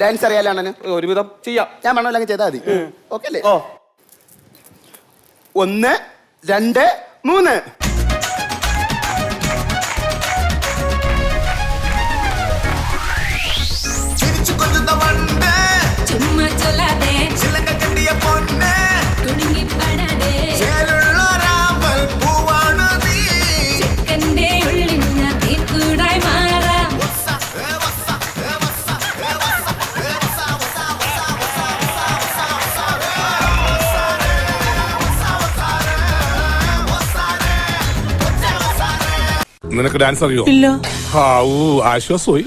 Dance അറിയാലാണ് ഒരുവിധം ചെയ്യാം. ഞാൻ വേണമെങ്കിൽ ചെയ്താൽ മതി. ഓക്കെ അല്ലേ? ഓ 1 2 3. നിനക്ക് ഡാൻസ് അറിയോ? ഇല്ല. ആശ്വാസമായി.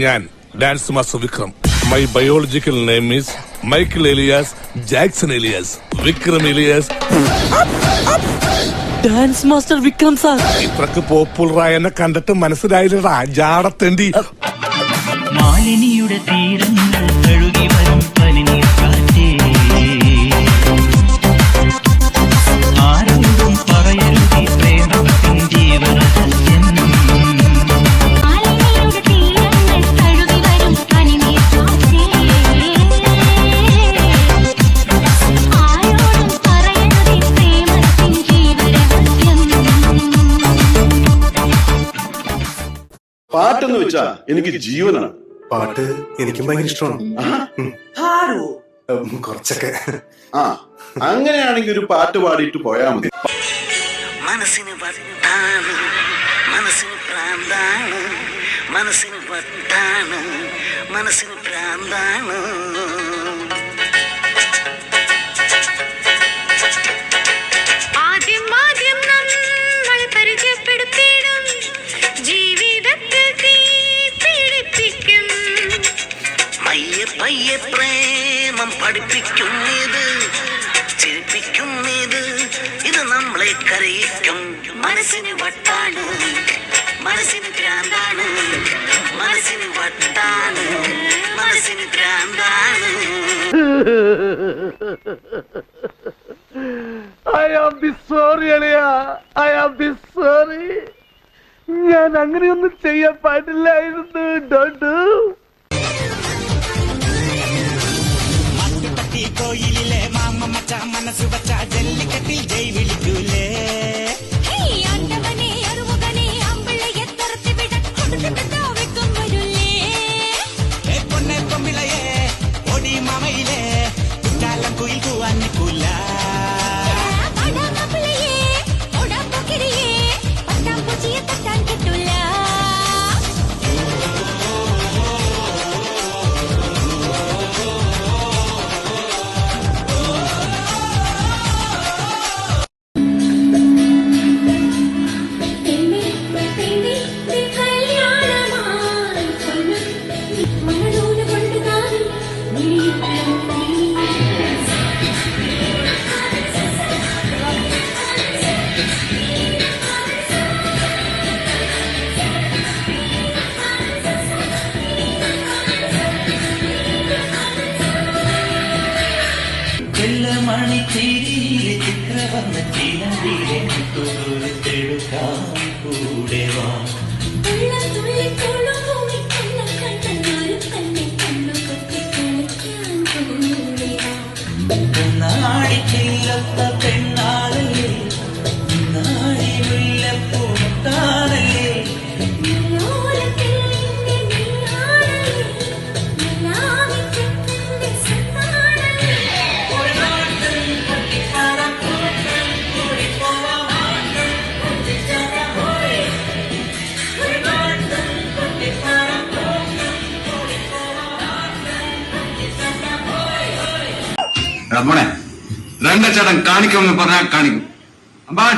ഞാൻ dance master Vikram. My biological name is Michael alias Jackson alias Vikram alias. Dance master Vikram sir. ഇത്രക്ക് പോപ്പുലറായ എന്നെ കണ്ടിട്ട് മനസ്സിലായില്ലടാ ജാടത്തേണ്ടി. മാലിനിയുടെ തീരങ്ങൾ കഴുകി വരും പനിനീർ കാറ്റേ, ആരോടും പറയരുത് ഈ പ്രേമത്തിൻ ജീവരഹസ്യം. മാലിനിയുടെ തീരങ്ങൾ കഴുകി വരും പനിനീർ കാറ്റേ, ആരോടും പറയരുത് ഈ പ്രേമത്തിൻ ജീവരഹസ്യം. പാട്ടെന്ന് വെച്ചാ എനിക്ക് ജീവനാണ്. പാട്ട് എനിക്കും ഭയങ്കര ഇഷ്ടമാണ്. കുറച്ചൊക്കെ. അങ്ങനെയാണെങ്കിൽ ഒരു പാട്ട് പാടിയിട്ട് പോയാ മതി. മനസ്സിന് വട്ടാണ്, മനസ്സിന് പ്രാന്താണ്, മനസ്സിന് വട്ടാണ്, മനസ്സിന് പ്രാന്താണ്. ആദ്യം നമ്മൾ പരിചയപ്പെടുത്തിയിടും ജീവിതത്തിൽ തീ പീഡിപ്പിക്കും. പയ്യെ പയ്യെ പ്രേമം പഠിപ്പിക്കുന്നത്, ചിരിപ്പിക്കുന്നത്, ഇത് നമ്മളെ കരയിക്കും. മനസ്സിന് വട്ടാണ്, മനസ്സിന് ഭ്രാന്താണ്, മനസ്സിന് വട്ടാണ്, മനസ്സിന് ഭ്രാന്താണ്. I am sorry അളിയ, I am sorry. ഞാൻ അങ്ങനെയൊന്നും ചെയ്യാൻ പാടില്ലായിരുന്നു. ഡോണ്ടു കോയിലിലെ മാമ മച്ച മനസ്സ് വച്ച ജല്ലിക്കെട്ടിൽ ജയ് വിളിക്കൂലേ. പൊന്നെ പൊമ്പിളയെ ഓടി മാമയിലെ കുറ്റാലം കുയിൽ കൂവാൻ നിൽക്കൂല. മണിച്ചിരിയിലെ ചിത്രവർണ്ണ ചിലന്തിയിലെ തൊഴുത്തെടുക്കാൻ കൂടെ വാ. നാടിച്ചില്ലത്ത പെണ്ണാളല്ലേ, നാടി മുല്ലപ്പൂത്താറല്ലേ. മോനെ രണ്ടച്ചേട്ടൻ കാണിക്കുമെന്ന് പറഞ്ഞാൽ കാണിക്കും. അമ്പാൻ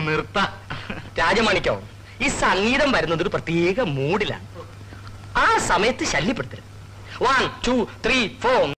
നിർത്താം. രാജമാണിക്കോ, ഈ സംഗീതം വരുന്നത് ഒരു പ്രത്യേക മൂഡിലാണ്. ആ സമയത്ത് ശല്യപ്പെടുത്തരുത്. 1 2 3 4